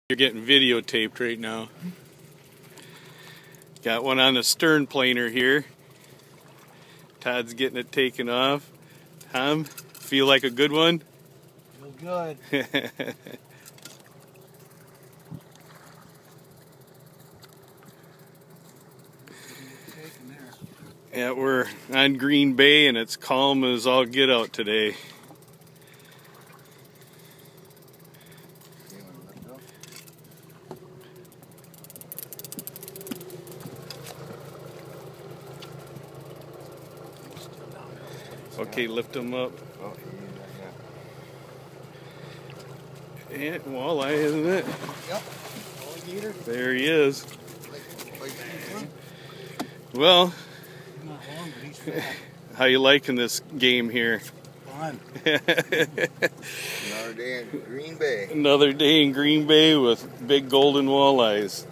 You're getting videotaped right now. Got one on the stern planer here. Todd's getting it taken off. Tom, feel like a good one? Feel good. Yeah, we're on Green Bay and it's calm as all get out today. Okay, lift them up. And walleye, isn't it? Yep. Alligator. There he is. Well, Not long, but he's fat. how you liking this game here? Fun. Another day in Green Bay. Another day in Green Bay with big golden walleyes.